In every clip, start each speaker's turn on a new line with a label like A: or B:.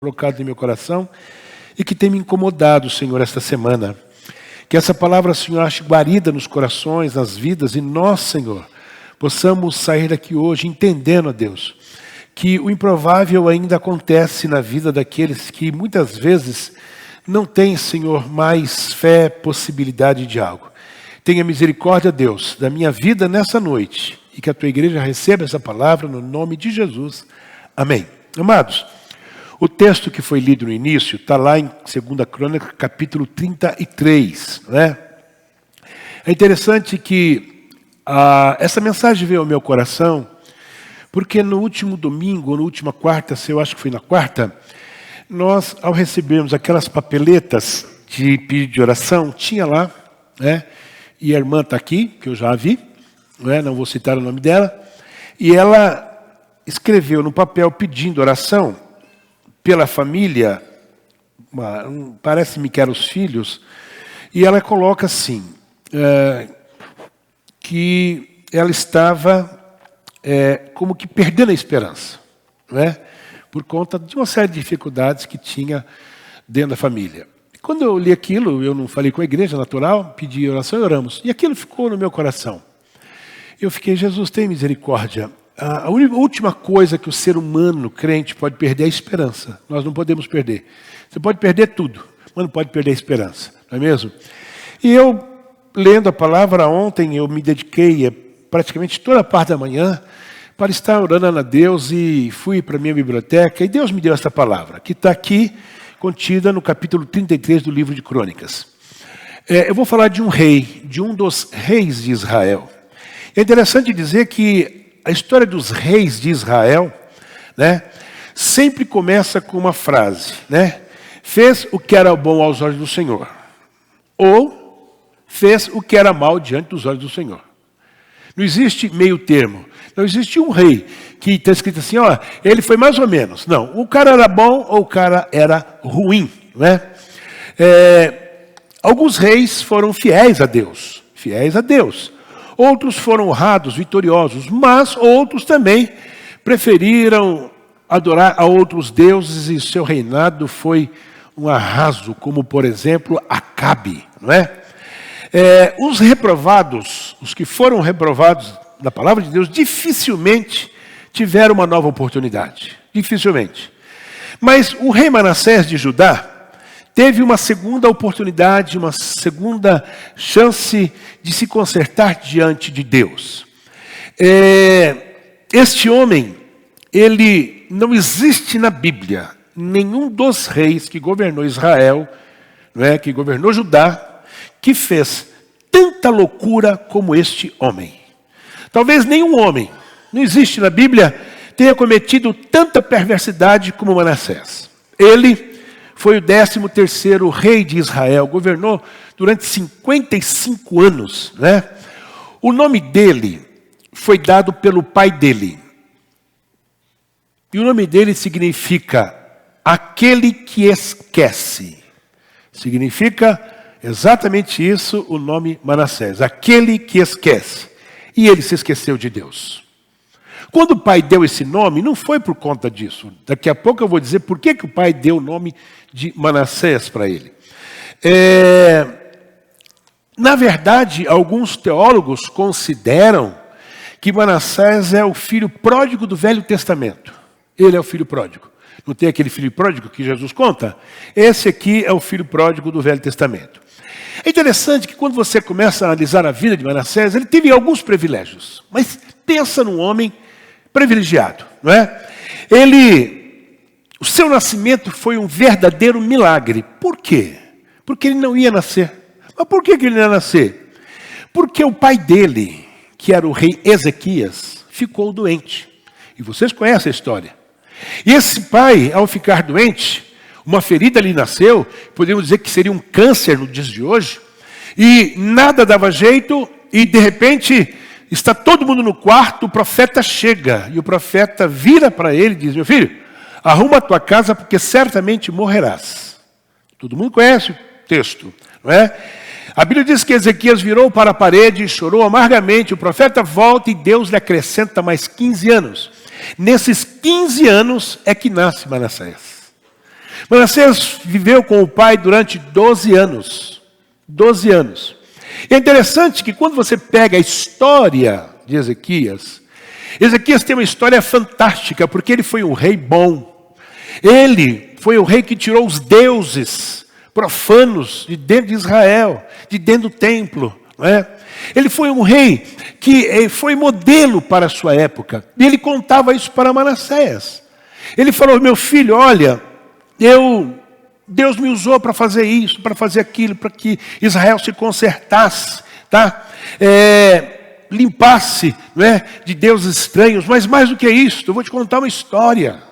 A: colocado em meu coração e que tem me incomodado, Senhor, esta semana. Que essa palavra, Senhor, ache guarida nos corações, nas vidas, e nós, Senhor, possamos sair daqui hoje entendendo, ó Deus, que o improvável ainda acontece na vida daqueles que muitas vezes não têm, Senhor, mais fé, possibilidade de algo. Tenha misericórdia, Deus, da minha vida nessa noite e que a tua igreja receba essa palavra no nome de Jesus. Amém. Amados, o texto que foi lido no início está lá em 2 Crônicas, capítulo 33. Né? É interessante que essa mensagem veio ao meu coração porque no último domingo, ou na última quarta, eu acho que foi na quarta, nós, ao recebermos aquelas papeletas de pedido de oração, tinha lá, né? E a irmã está aqui, que eu já a vi, né? Não vou citar o nome dela, e ela escreveu no papel pedindo oração pela família, parece-me que eram os filhos, e ela coloca assim, que ela estava como que perdendo a esperança, né? Por conta de uma série de dificuldades que tinha dentro da família. Quando eu li aquilo, eu não falei com a igreja natural, pedi oração e oramos. E aquilo ficou no meu coração. Eu fiquei, Jesus, tem misericórdia. A última coisa que o ser humano crente pode perder é a esperança. Nós não podemos perder. Você pode perder tudo, mas não pode perder a esperança. Não é mesmo? E eu, lendo a palavra ontem, eu me dediquei praticamente toda a parte da manhã para estar orando a Deus e fui para a minha biblioteca e Deus me deu essa palavra, que está aqui, contida no capítulo 33 do livro de Crônicas. Eu vou falar de um rei, de um dos reis de Israel. É interessante dizer que a história dos reis de Israel, né, sempre começa com uma frase, né? Fez o que era bom aos olhos do Senhor, ou fez o que era mal diante dos olhos do Senhor. Não existe meio termo. Não existe um rei que está escrito assim, ó, ele foi mais ou menos. Não, o cara era bom ou o cara era ruim. Né? Alguns reis foram fiéis a Deus. Outros foram honrados, vitoriosos, mas outros também preferiram adorar a outros deuses e seu reinado foi um arraso, como por exemplo Acabe. Não é? Os reprovados, os que foram reprovados na palavra de Deus, dificilmente tiveram uma nova oportunidade. Dificilmente. Mas o rei Manassés de Judá teve uma segunda oportunidade, uma segunda chance de se consertar diante de Deus. Este homem, ele não existe na Bíblia, nenhum dos reis que governou Israel, não é, que governou Judá, que fez tanta loucura como este homem. Talvez nenhum homem, não existe na Bíblia, tenha cometido tanta perversidade como Manassés. Ele foi o 13º rei de Israel, governou durante 55 anos. Né? O nome dele foi dado pelo pai dele. E o nome dele significa aquele que esquece. Significa exatamente isso o nome Manassés, aquele que esquece. E ele se esqueceu de Deus. Quando o pai deu esse nome, não foi por conta disso. Daqui a pouco eu vou dizer por que o pai deu o nome de Manassés para ele. Na verdade, alguns teólogos consideram que Manassés é o filho pródigo do Velho Testamento. Ele é o filho pródigo. Não tem aquele filho pródigo que Jesus conta? Esse aqui é o filho pródigo do Velho Testamento. É interessante que quando você começa a analisar a vida de Manassés, ele teve alguns privilégios. Mas pensa num homem privilegiado, não é? O seu nascimento foi um verdadeiro milagre. Por quê? Porque ele não ia nascer. Mas por que ele não ia nascer? Porque o pai dele, que era o rei Ezequias, ficou doente. E vocês conhecem a história. E esse pai, ao ficar doente, uma ferida lhe nasceu, podemos dizer que seria um câncer nos dias de hoje, e nada dava jeito, e de repente está todo mundo no quarto, o profeta chega, e o profeta vira para ele e diz, meu filho, arruma a tua casa porque certamente morrerás. Todo mundo conhece o texto, não é? A Bíblia diz que Ezequias virou para a parede e chorou amargamente, o profeta volta e Deus lhe acrescenta mais 15 anos. Nesses 15 anos é que nasce Manassés. Manassés viveu com o pai durante 12 anos. 12 anos. E é interessante que quando você pega a história de Ezequias, Ezequias tem uma história fantástica, porque ele foi um rei bom. Ele foi o rei que tirou os deuses profanos de dentro de Israel, de dentro do templo. Não é? Ele foi um rei que foi modelo para a sua época. E ele contava isso para Manassés. Ele falou: meu filho, olha, Deus me usou para fazer isso, para fazer aquilo, para que Israel se consertasse, tá? Limpasse, não é, de deuses estranhos. Mas mais do que isso, eu vou te contar uma história.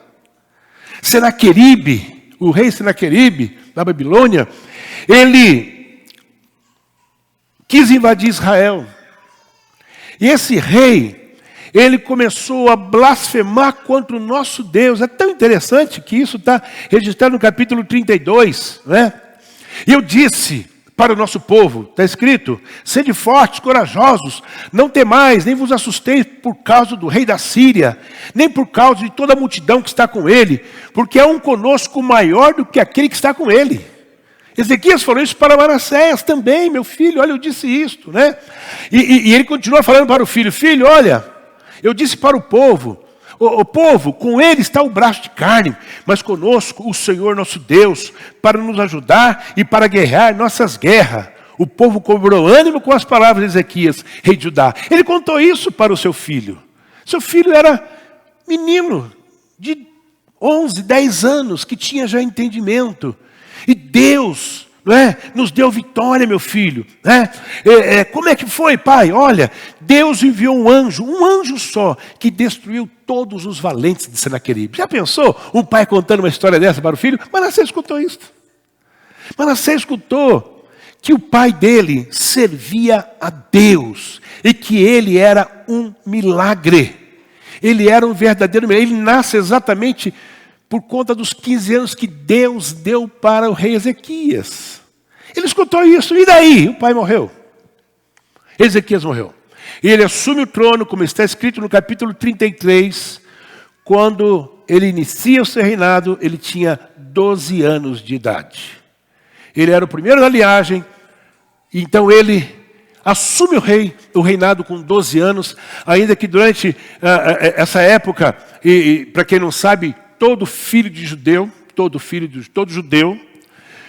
A: Senaqueribe, o rei Senaqueribe, da Babilônia, ele quis invadir Israel. E esse rei, ele começou a blasfemar contra o nosso Deus. É tão interessante que isso está registrado no capítulo 32. Né? E eu disse para o nosso povo, está escrito: sede fortes, corajosos, não temais, nem vos assusteis por causa do rei da Síria, nem por causa de toda a multidão que está com ele, porque é um conosco maior do que aquele que está com ele. Ezequias falou isso para Manassés também, meu filho, olha, eu disse isto, né? E ele continua falando para o filho: filho, olha, eu disse para o povo, o povo, com ele está o braço de carne, mas conosco o Senhor nosso Deus, para nos ajudar e para guerrear nossas guerras. O povo cobrou ânimo com as palavras de Ezequias, rei de Judá. Ele contou isso para o seu filho. Seu filho era menino de 11, 10 anos, que tinha já entendimento. E Deus, não é, nos deu vitória, meu filho. Né? Como é que foi, pai? Olha, Deus enviou um anjo só, que destruiu todos os valentes de Senaqueribe. Já pensou um pai contando uma história dessa para o filho? Manassés escutou isso. Manassés escutou que o pai dele servia a Deus e que ele era um milagre. Ele era um verdadeiro milagre. Ele nasce exatamente por conta dos 15 anos que Deus deu para o rei Ezequias. Ele escutou isso, e daí? O pai morreu. Ezequias morreu. E ele assume o trono, como está escrito no capítulo 33, quando ele inicia o seu reinado, ele tinha 12 anos de idade. Ele era o primeiro da linhagem, então ele assume o reinado com 12 anos, ainda que durante essa época, e para quem não sabe, todo judeu,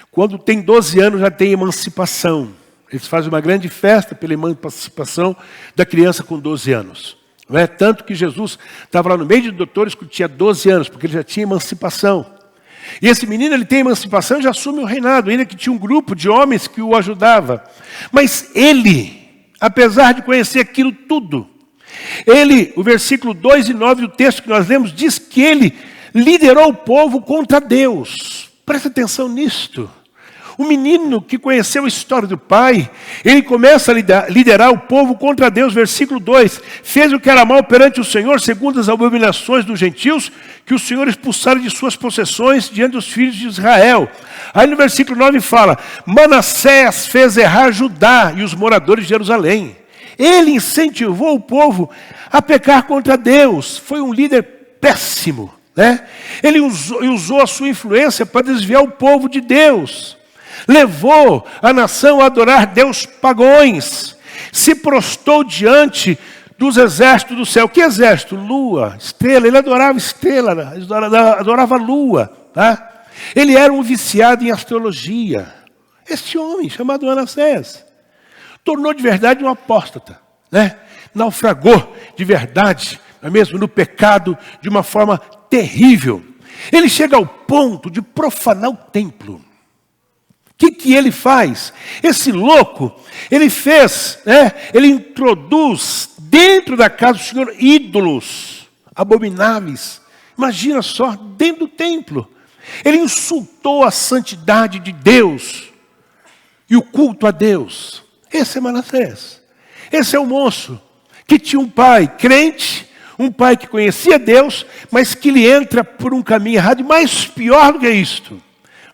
A: quando tem 12 anos já tem emancipação. Eles fazem uma grande festa pela emancipação da criança com 12 anos. Não é? Tanto que Jesus estava lá no meio de doutores que tinha 12 anos, porque ele já tinha emancipação. E esse menino, ele tem emancipação e já assume o reinado, ainda que tinha um grupo de homens que o ajudava. Mas ele, apesar de conhecer aquilo tudo, o versículo 2 e 9 do texto que nós lemos, diz que ele liderou o povo contra Deus. Presta atenção nisto. O menino que conheceu a história do pai, ele começa a liderar o povo contra Deus. Versículo 2. Fez o que era mal perante o Senhor, segundo as abominações dos gentios, que o Senhor expulsara de suas possessões diante dos filhos de Israel. Aí no versículo 9 fala: Manassés fez errar Judá e os moradores de Jerusalém. Ele incentivou o povo a pecar contra Deus. Foi um líder péssimo. Né? Ele usou a sua influência para desviar o povo de Deus. Levou a nação a adorar deuses pagãos. Se prostrou diante dos exércitos do céu. Que exército? Lua, estrela. Ele adorava estrela, adorava lua. Tá? Ele era um viciado em astrologia. Este homem, chamado Manassés, tornou de verdade um apóstata. Né? Naufragou de verdade, não é mesmo? No pecado, de uma forma terrível. Ele chega ao ponto de profanar o templo. O que ele faz? Esse louco, ele fez, ele introduz dentro da casa do Senhor ídolos abomináveis. Imagina só, dentro do templo. Ele insultou a santidade de Deus e o culto a Deus. Esse é Manassés. Esse é o moço que tinha um pai crente, um pai que conhecia Deus, mas que ele entra por um caminho errado, e mais pior do que isto.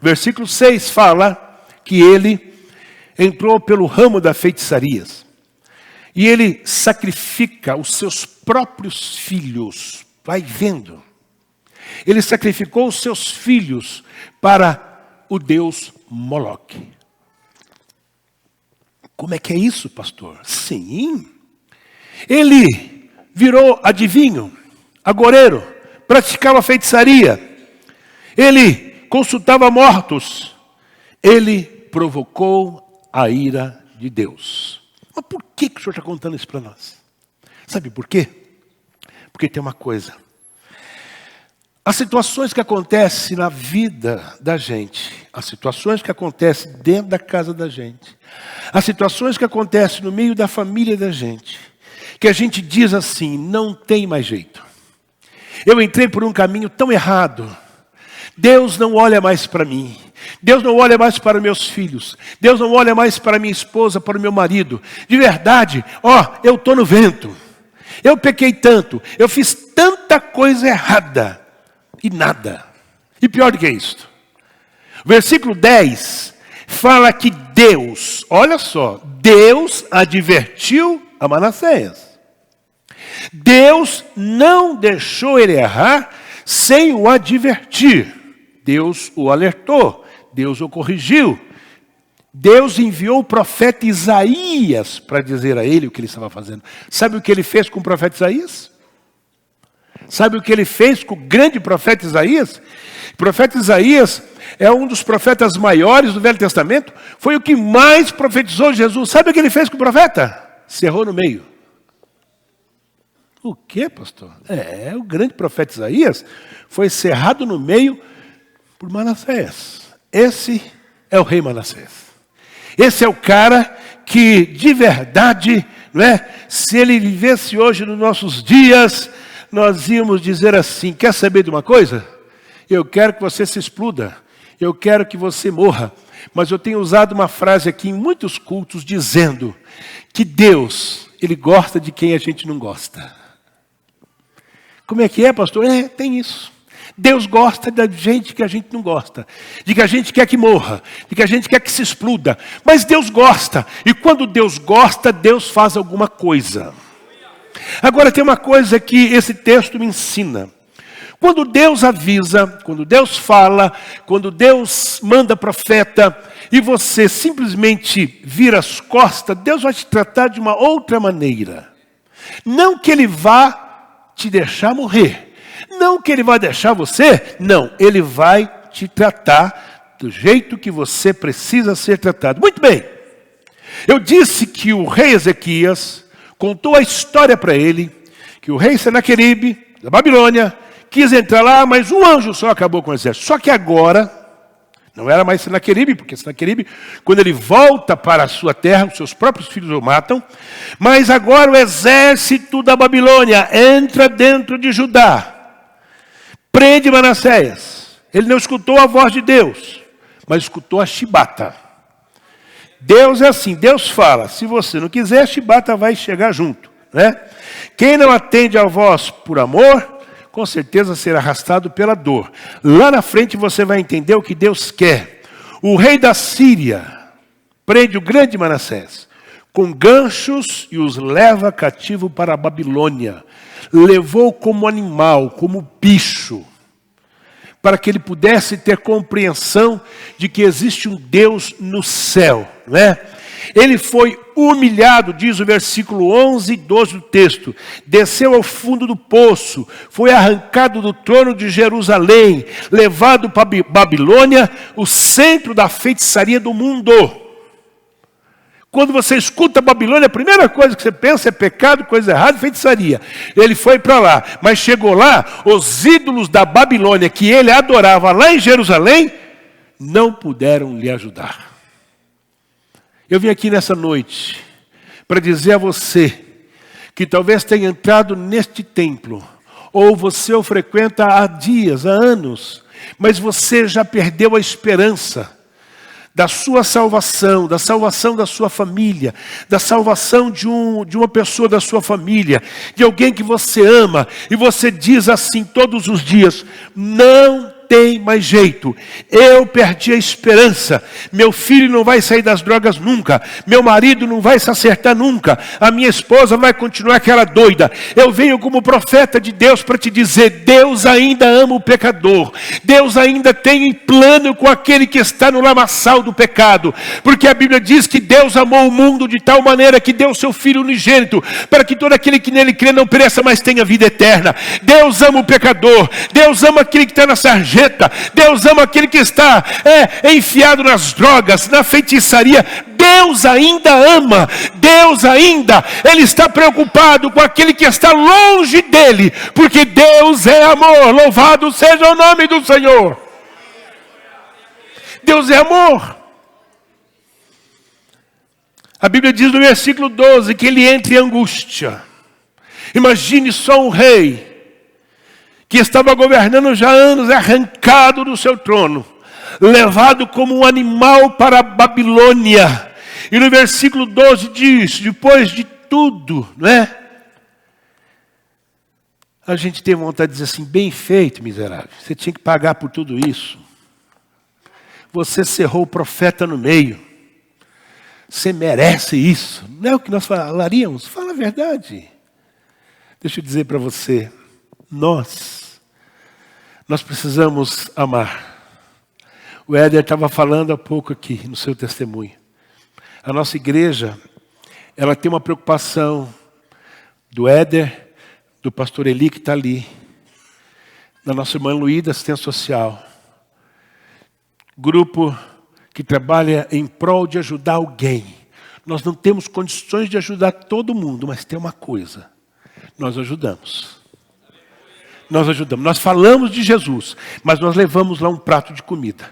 A: Versículo 6 fala que ele entrou pelo ramo da feitiçarias. E ele sacrifica os seus próprios filhos. Vai vendo. Ele sacrificou os seus filhos para o deus Moloque. Como é que é isso, pastor? Sim. Ele virou adivinho, agoreiro, praticava feitiçaria. Ele consultava mortos. Ele provocou a ira de Deus. Mas por que o senhor está contando isso para nós? Sabe por quê? Porque tem uma coisa. As situações que acontecem na vida da gente, as situações que acontecem dentro da casa da gente, as situações que acontecem no meio da família da gente, que a gente diz assim, não tem mais jeito. Eu entrei por um caminho tão errado. Deus não olha mais para mim. Deus não olha mais para meus filhos. Deus não olha mais para minha esposa, para o meu marido. De verdade, eu estou no vento. Eu pequei tanto. Eu fiz tanta coisa errada. E nada. E pior do que isso. O versículo 10 fala que Deus, olha só, Deus advertiu a Manassés. Deus não deixou ele errar sem o advertir. Deus o alertou, Deus o corrigiu. Deus enviou o profeta Isaías para dizer a ele o que ele estava fazendo. Sabe o que ele fez com o profeta Isaías? Sabe o que ele fez com o grande profeta Isaías? O profeta Isaías é um dos profetas maiores do Velho Testamento. Foi o que mais profetizou Jesus. Sabe o que ele fez com o profeta? Cerrou no meio. O que, pastor? O grande profeta Isaías foi cerrado no meio por Manassés. Esse é o rei Manassés. Esse é o cara que, de verdade, se ele vivesse hoje nos nossos dias, nós íamos dizer assim, quer saber de uma coisa? Eu quero que você se exploda. Eu quero que você morra. Mas eu tenho usado uma frase aqui em muitos cultos dizendo que Deus, Ele gosta de quem a gente não gosta. Como é que é, pastor? Tem isso. Deus gosta da gente que a gente não gosta. De que a gente quer que morra. De que a gente quer que se exploda. Mas Deus gosta. E quando Deus gosta, Deus faz alguma coisa. Agora tem uma coisa que esse texto me ensina. Quando Deus avisa, quando Deus fala, quando Deus manda profeta e você simplesmente vira as costas, Deus vai te tratar de uma outra maneira. Não que Ele vá te deixar morrer. Não que Ele vai deixar você. Não, Ele vai te tratar do jeito que você precisa ser tratado. Muito bem. Eu disse que o rei Ezequias contou a história para ele, que o rei Senaqueribe, da Babilônia, quis entrar lá, mas um anjo só acabou com o exército. Só que agora, não era mais Senaqueribe, porque Senaqueribe, quando ele volta para a sua terra, os seus próprios filhos o matam. Mas agora o exército da Babilônia entra dentro de Judá. Prende Manassés. Ele não escutou a voz de Deus, mas escutou a chibata. Deus é assim, Deus fala, se você não quiser, a chibata vai chegar junto. Quem não atende a voz por amor, com certeza será arrastado pela dor. Lá na frente você vai entender o que Deus quer. O rei da Síria prende o grande Manassés com ganchos e os leva cativo para a Babilônia. Levou como animal, como bicho, para que ele pudesse ter compreensão de que existe um Deus no céu. Ele foi humilhado, diz o versículo 11 e 12 do texto. Desceu ao fundo do poço, foi arrancado do trono de Jerusalém, levado para Babilônia, o centro da feitiçaria do mundo. Quando você escuta Babilônia, a primeira coisa que você pensa é pecado, coisa errada, feitiçaria. Ele foi para lá, mas chegou lá, os ídolos da Babilônia que ele adorava lá em Jerusalém, não puderam lhe ajudar. Eu vim aqui nessa noite para dizer a você que talvez tenha entrado neste templo, ou você o frequenta há dias, há anos, mas você já perdeu a esperança da sua salvação, da salvação da sua família, da salvação de uma pessoa da sua família, de alguém que você ama, e você diz assim todos os dias, não tem mais jeito. Eu perdi a esperança. Meu filho não vai sair das drogas nunca. Meu marido não vai se acertar nunca. A minha esposa vai continuar aquela doida. Eu venho como profeta de Deus para te dizer, Deus ainda ama o pecador. Deus ainda tem plano com aquele que está no lamaçal do pecado. Porque a Bíblia diz que Deus amou o mundo de tal maneira que deu o seu Filho unigênito, para que todo aquele que nele crê não pereça, mas tenha vida eterna. Deus ama o pecador. Deus ama aquele que está na sarjeta. Deus ama aquele que está enfiado nas drogas, na feitiçaria. Deus ainda ama. Deus ainda, Ele está preocupado com aquele que está longe dele, porque Deus é amor. Louvado seja o nome do Senhor. Deus é amor. A Bíblia diz no versículo 12 que ele entra em angústia. Imagine só um rei que estava governando já há anos, arrancado do seu trono, levado como um animal para a Babilônia. E no versículo 12 diz, depois de tudo, não é? A gente tem vontade de dizer assim, bem feito, miserável. Você tinha que pagar por tudo isso. Você cerrou o profeta no meio. Você merece isso. Não é o que nós falaríamos? Fala a verdade. Deixa eu dizer para você, nós precisamos amar. O Éder estava falando há pouco aqui, no seu testemunho. A nossa igreja, ela tem uma preocupação do Éder, do pastor Eli que está ali, da nossa irmã Luí da assistência social. Grupo que trabalha em prol de ajudar alguém. Nós não temos condições de ajudar todo mundo, mas tem uma coisa. Nós ajudamos. Nós ajudamos. Nós falamos de Jesus, mas nós levamos lá um prato de comida.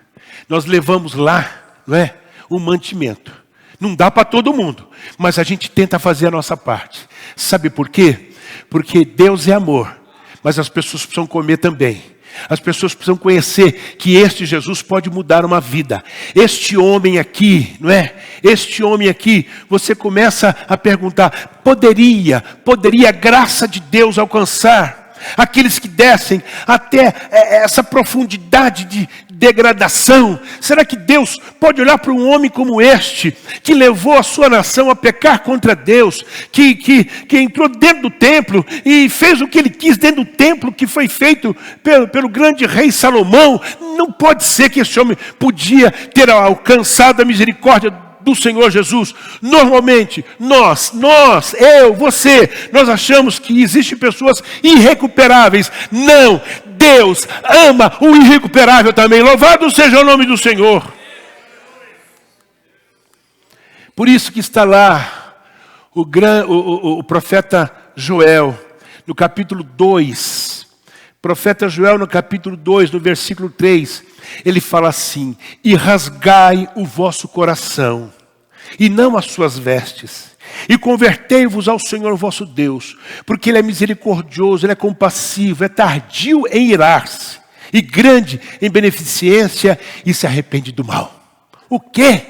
A: Nós levamos lá, não é, um mantimento. Não dá para todo mundo, mas a gente tenta fazer a nossa parte. Sabe por quê? Porque Deus é amor, mas as pessoas precisam comer também. As pessoas precisam conhecer que este Jesus pode mudar uma vida. Este homem aqui, não é? Este homem aqui, você começa a perguntar, poderia a graça de Deus alcançar aqueles que descem até essa profundidade de degradação? Será que Deus pode olhar para um homem como este, que levou a sua nação a pecar contra Deus, que entrou dentro do templo e fez o que ele quis dentro do templo, que foi feito pelo grande rei Salomão? Não pode ser que esse homem podia ter alcançado a misericórdia do Senhor Jesus. Normalmente, eu, você, nós achamos que existem pessoas irrecuperáveis. Não, Deus ama o irrecuperável também. Louvado seja o nome do Senhor. Por isso que está lá o profeta Joel, no capítulo 2. Profeta Joel, no capítulo 2, no versículo 3, ele fala assim: e rasgai o vosso coração, e não as suas vestes, e convertei-vos ao Senhor vosso Deus, porque Ele é misericordioso, Ele é compassivo, é tardio em irar-se, e grande em beneficência, e se arrepende do mal. O quê?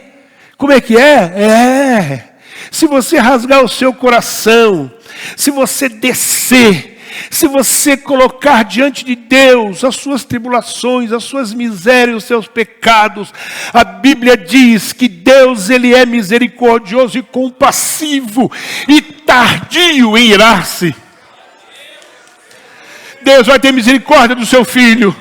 A: Como é que é? Se você rasgar o seu coração, se você descer, se você colocar diante de Deus as suas tribulações, as suas misérias, os seus pecados, a Bíblia diz que Deus, Ele é misericordioso e compassivo e tardio em irar-se. Deus vai ter misericórdia do seu filho.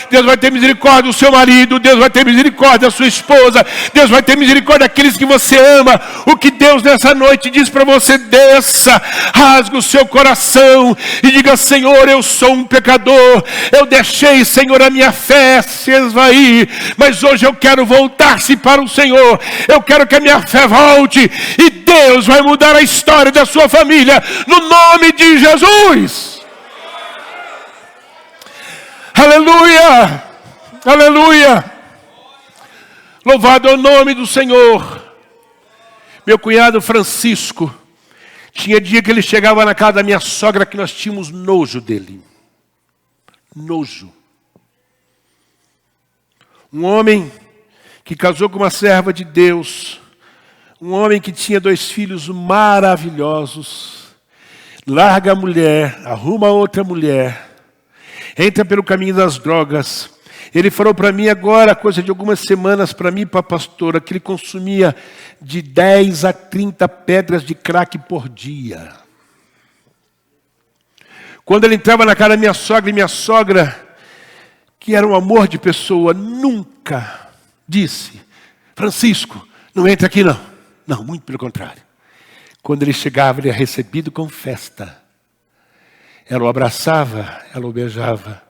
A: Deus vai ter misericórdia do seu marido, Deus vai ter misericórdia da sua esposa, Deus vai ter misericórdia daqueles que você ama. O que Deus nessa noite diz para você: desça, rasgue o seu coração e diga: Senhor, eu sou um pecador, eu deixei, Senhor, a minha fé se esvair, mas hoje eu quero voltar-se para o Senhor, eu quero que a minha fé volte, e Deus vai mudar a história da sua família, no nome de Jesus. Aleluia, aleluia, louvado é o nome do Senhor. Meu cunhado Francisco, tinha dia que ele chegava na casa da minha sogra que nós tínhamos nojo dele. Nojo. Um homem que casou com uma serva de Deus, um homem que tinha 2 filhos maravilhosos, larga a mulher, arruma outra mulher, entra pelo caminho das drogas, Ele falou para mim agora, coisa de algumas semanas, para mim e para a pastora, que ele consumia de 10 a 30 pedras de crack por dia. Quando ele entrava na casa da minha sogra, e minha sogra, que era um amor de pessoa, nunca disse: Francisco, não entra aqui não. Não, muito pelo contrário. Quando ele chegava, ele era recebido com festa. Ela o abraçava, ela o beijava.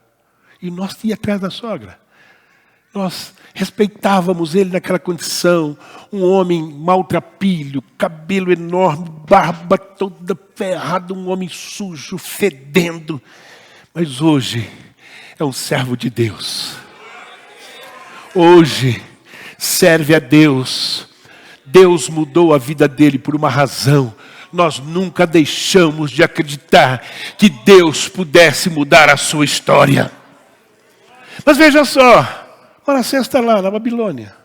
A: E nós íamos atrás da sogra. Nós respeitávamos ele naquela condição. Um homem maltrapilho, cabelo enorme, barba toda ferrada, um homem sujo, fedendo. Mas hoje é um servo de Deus. Hoje serve a Deus. Deus mudou a vida dele por uma razão. Nós nunca deixamos de acreditar que Deus pudesse mudar a sua história. Mas veja só, Manassés está lá na Babilônia.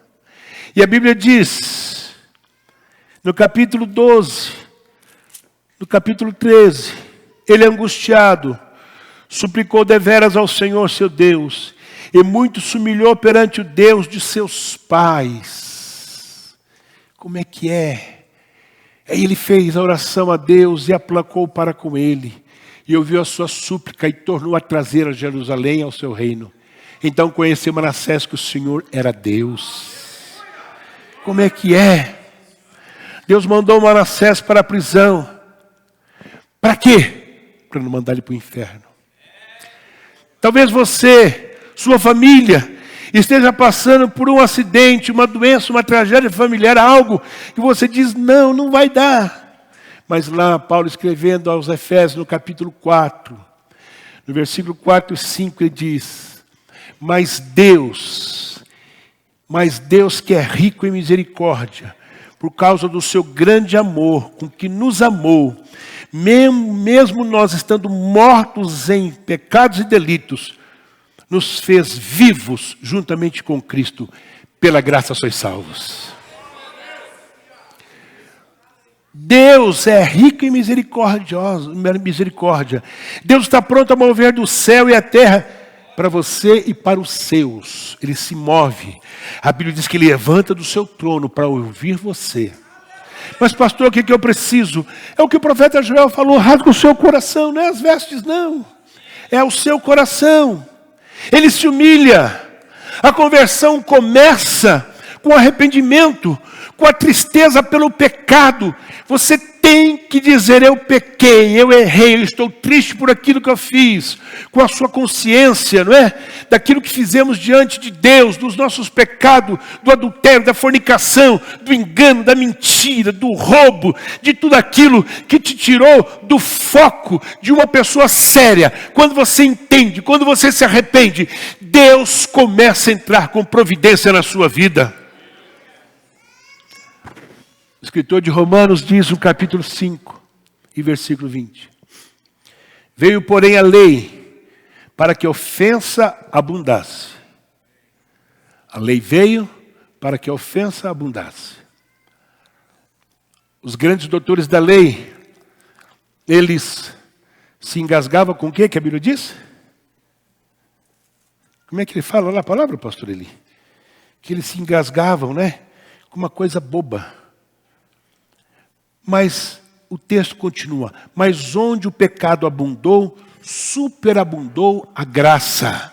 A: E a Bíblia diz, no capítulo 12, no capítulo 13, ele angustiado, suplicou deveras ao Senhor seu Deus, e muito se humilhou perante o Deus de seus pais. Como é que é? Aí ele fez a oração a Deus e aplacou para com ele. E ouviu a sua súplica e tornou a trazer a Jerusalém ao seu reino. Então conheceu Manassés que o Senhor era Deus. Como é que é? Deus mandou Manassés para a prisão. Para quê? Para não mandar ele para o inferno. Talvez você, sua família, esteja passando por um acidente, uma doença, uma tragédia familiar, algo que você diz, não vai dar. Mas lá, Paulo escrevendo aos Efésios, no capítulo 4, no versículo 4 e 5, ele diz, Mas Deus que é rico em misericórdia, por causa do seu grande amor, com que nos amou, mesmo nós estando mortos em pecados e delitos, nos fez vivos juntamente com Cristo. Pela graça sois salvos. Deus é rico em misericórdia. Deus está pronto a mover do céu e a terra para você e para os seus. Ele se move. A Bíblia diz que ele levanta do seu trono para ouvir você. Mas pastor, o que eu preciso? É o que o profeta Joel falou, rasga o seu coração, não é as vestes não. É o seu coração. Ele se humilha. A conversão começa com arrependimento, com a tristeza pelo pecado. Você tem que dizer, eu pequei, eu errei, eu estou triste por aquilo que eu fiz. Com a sua consciência, não é? Daquilo que fizemos diante de Deus, dos nossos pecados, do adultério, da fornicação, do engano, da mentira, do roubo, de tudo aquilo que te tirou do foco de uma pessoa séria. Quando você entende, quando você se arrepende, Deus começa a entrar com providência na sua vida. O escritor de Romanos diz no capítulo 5 e versículo 20. Veio, porém, a lei para que a ofensa abundasse. A lei veio para que a ofensa abundasse. Os grandes doutores da lei, eles se engasgavam com o que a Bíblia diz? Como é que ele fala lá a palavra, pastor Eli? Que eles se engasgavam, né? Com uma coisa boba. Mas o texto continua. Mas onde o pecado abundou, superabundou a graça.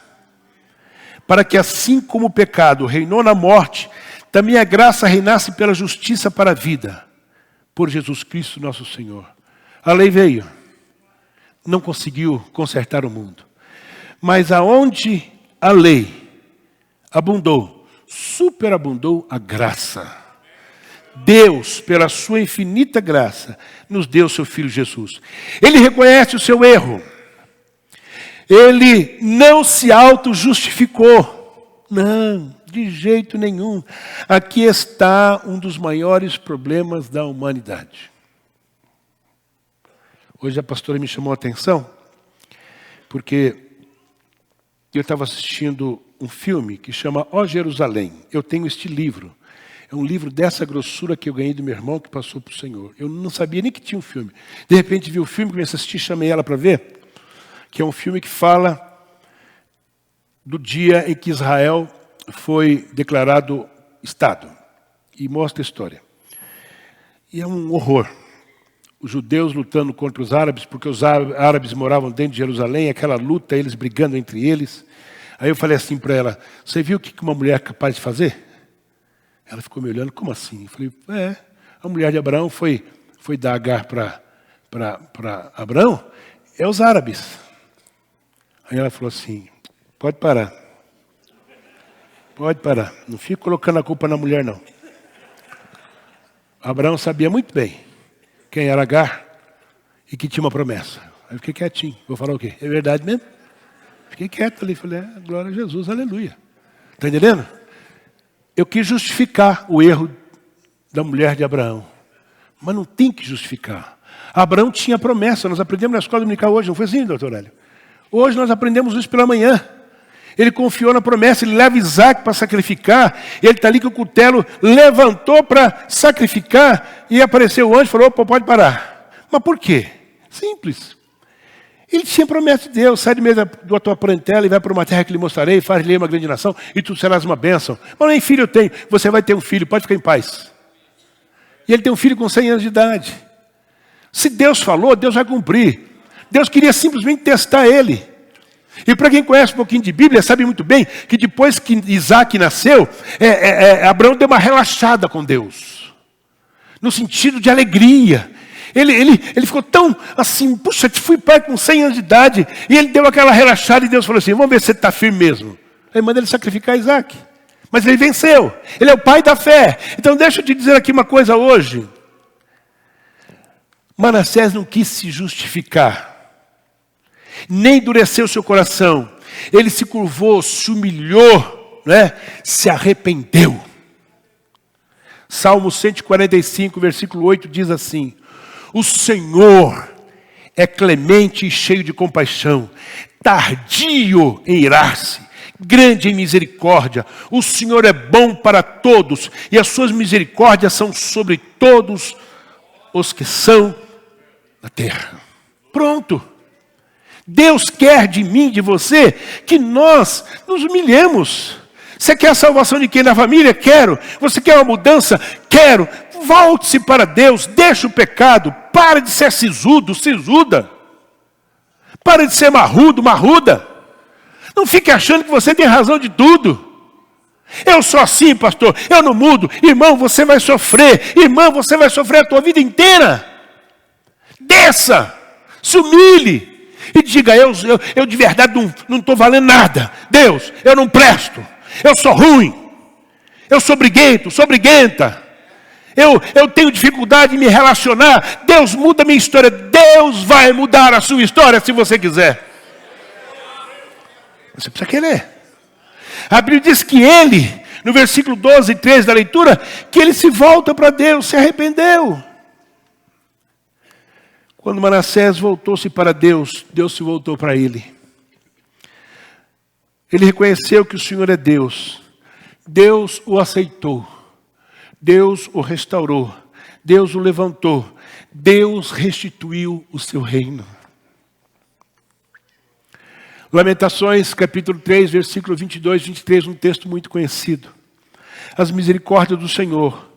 A: Para que assim como o pecado reinou na morte, também a graça reinasse pela justiça para a vida. Por Jesus Cristo nosso Senhor. A lei veio. Não conseguiu consertar o mundo. Mas aonde a lei abundou, superabundou a graça. Deus, pela sua infinita graça, nos deu o seu Filho Jesus. Ele reconhece o seu erro. Ele não se auto-justificou. Não, de jeito nenhum. Aqui está um dos maiores problemas da humanidade. Hoje a pastora me chamou a atenção, porque eu estava assistindo um filme que chama Ó Jerusalém. Eu tenho este livro. É um livro dessa grossura que eu ganhei do meu irmão que passou para o Senhor. Eu não sabia nem que tinha um filme. De repente vi o filme, comecei a assistir, chamei ela para ver. Que é um filme que fala do dia em que Israel foi declarado Estado. E mostra a história. E é um horror. Os judeus lutando contra os árabes, porque os árabes moravam dentro de Jerusalém, aquela luta, eles brigando entre eles. Aí eu falei assim para ela, você viu o que uma mulher é capaz de fazer? Ela ficou me olhando, como assim? Eu falei, a mulher de Abraão foi dar Agar para Abraão, é os árabes. Aí ela falou assim, pode parar. Pode parar, não fique colocando a culpa na mulher não. Abraão sabia muito bem quem era Agar e que tinha uma promessa. Aí eu fiquei quietinho, vou falar o quê? É verdade mesmo? Fiquei quieto ali, falei, glória a Jesus, aleluia. Está entendendo? Eu quis justificar o erro da mulher de Abraão. Mas não tem que justificar. Abraão tinha promessa, nós aprendemos na escola dominical hoje, não foi assim, doutor Hélio? Hoje nós aprendemos isso pela manhã. Ele confiou na promessa, ele leva Isaac para sacrificar, ele está ali com o cutelo, levantou para sacrificar, e apareceu o anjo e falou, opa, pode parar. Mas por quê? Simples. Ele tinha promessa de Deus, sai de meio da tua parentela e vai para uma terra que lhe mostrarei, faz-lhe uma grande nação, e tu serás uma bênção. Mas nem filho eu tenho, você vai ter um filho, pode ficar em paz. E ele tem um filho com 100 anos de idade. Se Deus falou, Deus vai cumprir. Deus queria simplesmente testar ele. E para quem conhece um pouquinho de Bíblia, sabe muito bem que depois que Isaac nasceu, Abraão deu uma relaxada com Deus. No sentido de alegria. Ele ficou tão assim, puxa, te fui pai com 100 anos de idade. E ele deu aquela relaxada e Deus falou assim, vamos ver se você está firme mesmo. Aí manda ele sacrificar Isaac. Mas ele venceu. Ele é o pai da fé. Então deixa eu te dizer aqui uma coisa hoje. Manassés não quis se justificar. Nem endureceu seu coração. Ele se curvou, se humilhou, né? Se arrependeu. Salmo 145, versículo 8 diz assim, o Senhor é clemente e cheio de compaixão, tardio em irar-se, grande em misericórdia. O Senhor é bom para todos, e as suas misericórdias são sobre todos os que são da terra. Pronto. Deus quer de mim, de você, que nós nos humilhemos. Você quer a salvação de quem na família? Quero. Você quer uma mudança? Quero. Volte-se para Deus, deixa o pecado, para de ser sisudo, sisuda. Para de ser marrudo, marruda. Não fique achando que você tem razão de tudo. Eu sou assim, pastor, eu não mudo. Irmão, você vai sofrer. Irmã, você vai sofrer a tua vida inteira. Desça, se humilhe. E diga, eu de verdade não estou valendo nada. Deus, eu não presto. Eu sou ruim. Eu sou briguento, sou briguenta. Eu tenho dificuldade em me relacionar. Deus muda a minha história. Deus vai mudar a sua história se você quiser. Você precisa querer. A Bíblia diz que ele, no versículo 12 e 13 da leitura, que ele se volta para Deus, se arrependeu. Quando Manassés voltou-se para Deus, Deus se voltou para ele. Ele reconheceu que o Senhor é Deus. Deus o aceitou. Deus o restaurou. Deus o levantou. Deus restituiu o seu reino. Lamentações, capítulo 3, versículo 22 e 23, um texto muito conhecido. As misericórdias do Senhor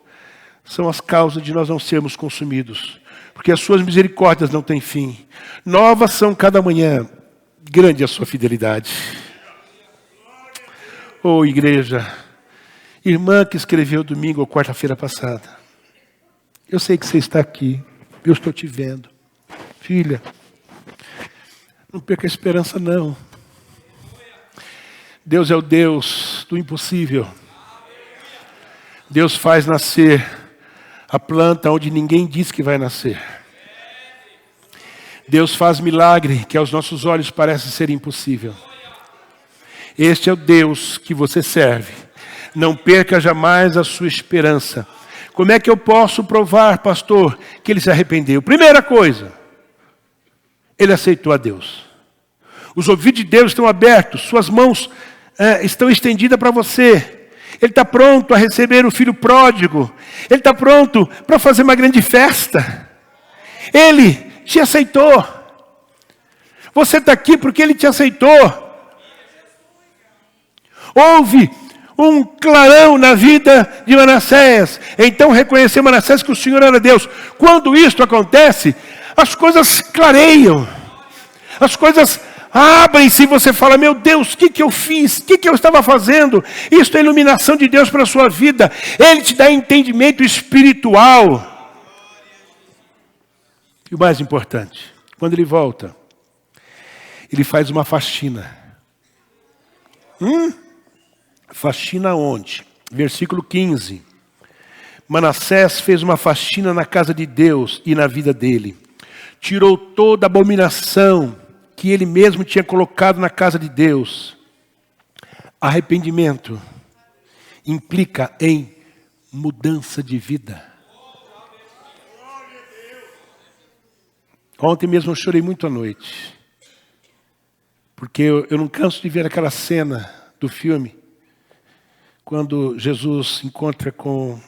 A: são as causas de nós não sermos consumidos. Porque as suas misericórdias não têm fim. Novas são cada manhã. Grande é a sua fidelidade. Oh, igreja. Irmã que escreveu domingo ou quarta-feira passada. Eu sei que você está aqui. Eu estou te vendo. Filha, não perca a esperança não. Deus é o Deus do impossível. Deus faz nascer a planta onde ninguém diz que vai nascer. Deus faz milagre que aos nossos olhos parece ser impossível. Este é o Deus que você serve. Não perca jamais a sua esperança. Como é que eu posso provar, pastor, que ele se arrependeu? Primeira coisa, ele aceitou a Deus. Os ouvidos de Deus estão abertos, suas mãos estão estendidas para você. Ele está pronto a receber o filho pródigo. Ele está pronto para fazer uma grande festa. Ele te aceitou. Você está aqui porque ele te aceitou. Houve um clarão na vida de Manassés. Então reconheceu Manassés que o Senhor era Deus. Quando isto acontece, as coisas clareiam. As coisas abrem-se e você fala, meu Deus, o que eu fiz? O que eu estava fazendo? Isto é a iluminação de Deus para a sua vida. Ele te dá entendimento espiritual. E o mais importante, quando ele volta, ele faz uma faxina. Faxina onde? Versículo 15. Manassés fez uma faxina na casa de Deus e na vida dele. Tirou toda a abominação que ele mesmo tinha colocado na casa de Deus. Arrependimento implica em mudança de vida. Ontem mesmo eu chorei muito à noite. Porque eu não canso de ver aquela cena do filme. Quando Jesus se encontra com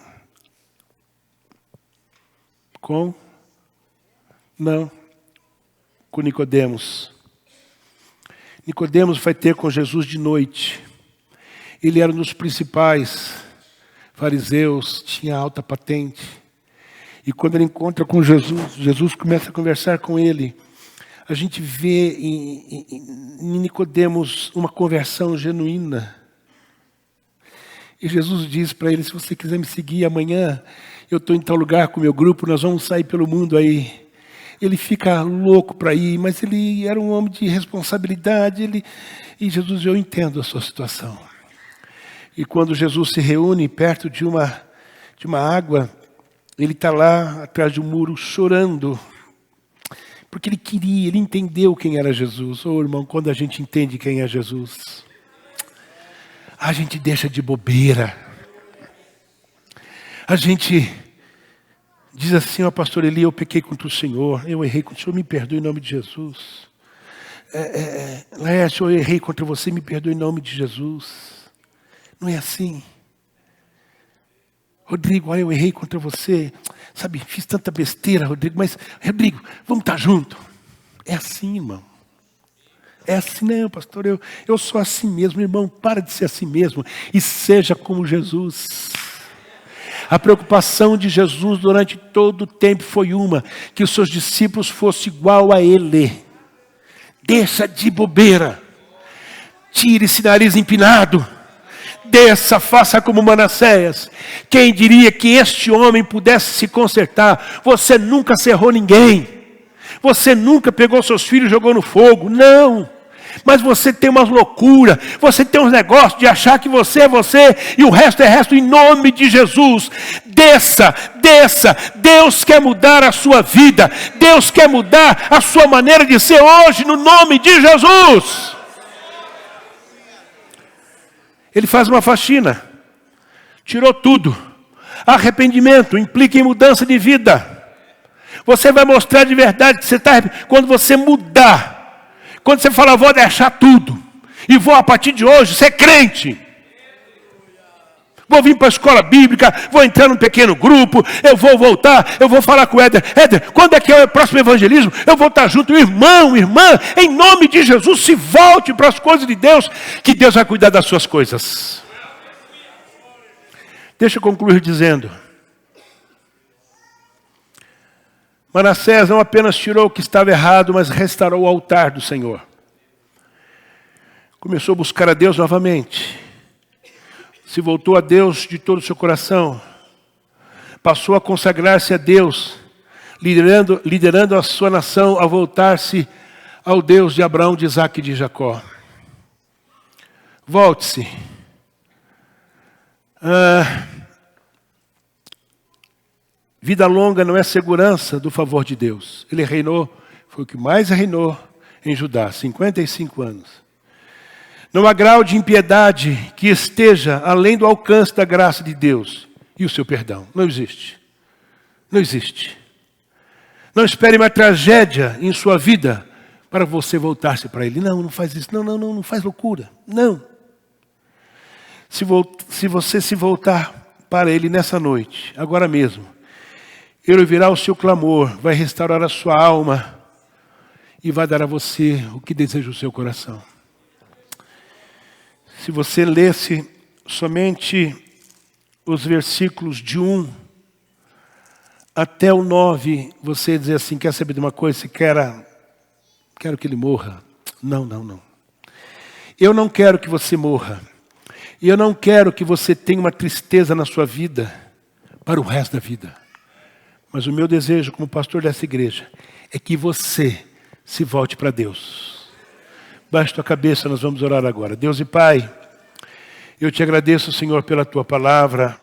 A: Nicodemos. Nicodemos vai ter com Jesus de noite. Ele era um dos principais fariseus, tinha alta patente. E quando ele encontra com Jesus, Jesus começa a conversar com ele. A gente vê em Nicodemos uma conversão genuína. E Jesus diz para ele, se você quiser me seguir amanhã, eu estou em tal lugar com o meu grupo, nós vamos sair pelo mundo aí. Ele fica louco para ir, mas ele era um homem de responsabilidade. E Jesus, eu entendo a sua situação. E quando Jesus se reúne perto de uma água, ele está lá atrás de um muro chorando. Porque ele entendeu quem era Jesus. Ô irmão, quando a gente entende quem é Jesus, a gente deixa de bobeira. A gente diz assim, ó pastor Eli, eu pequei contra o Senhor, eu errei contra o Senhor, me perdoe em nome de Jesus. Laércio, eu errei contra você, me perdoe em nome de Jesus. Não é assim. Rodrigo, olha, eu errei contra você. Sabe, fiz tanta besteira, Rodrigo, mas, Rodrigo, vamos estar junto. É assim, irmão. É assim, não, pastor, eu sou assim mesmo, irmão, para de ser assim mesmo e seja como Jesus. A preocupação de Jesus durante todo o tempo foi que os seus discípulos fossem igual a ele. Deixa de bobeira. Tire esse nariz empinado. Desça, faça como Manassés. Quem diria que este homem pudesse se consertar? Você nunca cerrou ninguém. Você nunca pegou seus filhos e jogou no fogo. Não. Mas você tem umas loucuras, você tem uns negócios de achar que você é você e o resto é resto. Em nome de Jesus, desça. Deus quer mudar a sua vida, Deus quer mudar a sua maneira de ser hoje, no nome de Jesus. Ele faz uma faxina, tirou tudo. Arrependimento implica em mudança de vida. Você vai mostrar de verdade que você está quando você mudar. Quando você fala, vou deixar tudo, e vou a partir de hoje ser crente. Vou vir para a escola bíblica, vou entrar num pequeno grupo, eu vou voltar, eu vou falar com o Éder. Éder, quando é que é o próximo evangelismo? Eu vou estar junto, irmão, irmã, em nome de Jesus, se volte para as coisas de Deus, que Deus vai cuidar das suas coisas. Deixa eu concluir dizendo, Manassés não apenas tirou o que estava errado, mas restaurou o altar do Senhor. Começou a buscar a Deus novamente. Se voltou a Deus de todo o seu coração. Passou a consagrar-se a Deus, liderando a sua nação a voltar-se ao Deus de Abraão, de Isaac e de Jacó. Volte-se. Vida longa não é segurança do favor de Deus. Ele reinou, foi o que mais reinou em Judá, 55 anos. Não há grau de impiedade que esteja além do alcance da graça de Deus e o seu perdão. Não existe. Não existe. Não espere uma tragédia em sua vida para você voltar-se para Ele. Não faz isso. Não faz loucura. Não. Se você se voltar para Ele nessa noite, agora mesmo, Ele ouvirá o seu clamor, vai restaurar a sua alma e vai dar a você o que deseja o seu coração. se você lesse somente os versículos de 1 até o 9, você ia dizer assim, quer saber de uma coisa? Se quero que ele morra. Não, não, não. Eu não quero que você morra. E eu não quero que você tenha uma tristeza na sua vida para o resto da vida. Mas o meu desejo como pastor dessa igreja é que você se volte para Deus. Baixe tua cabeça, nós vamos orar agora. Deus e Pai, eu te agradeço, Senhor, pela tua palavra.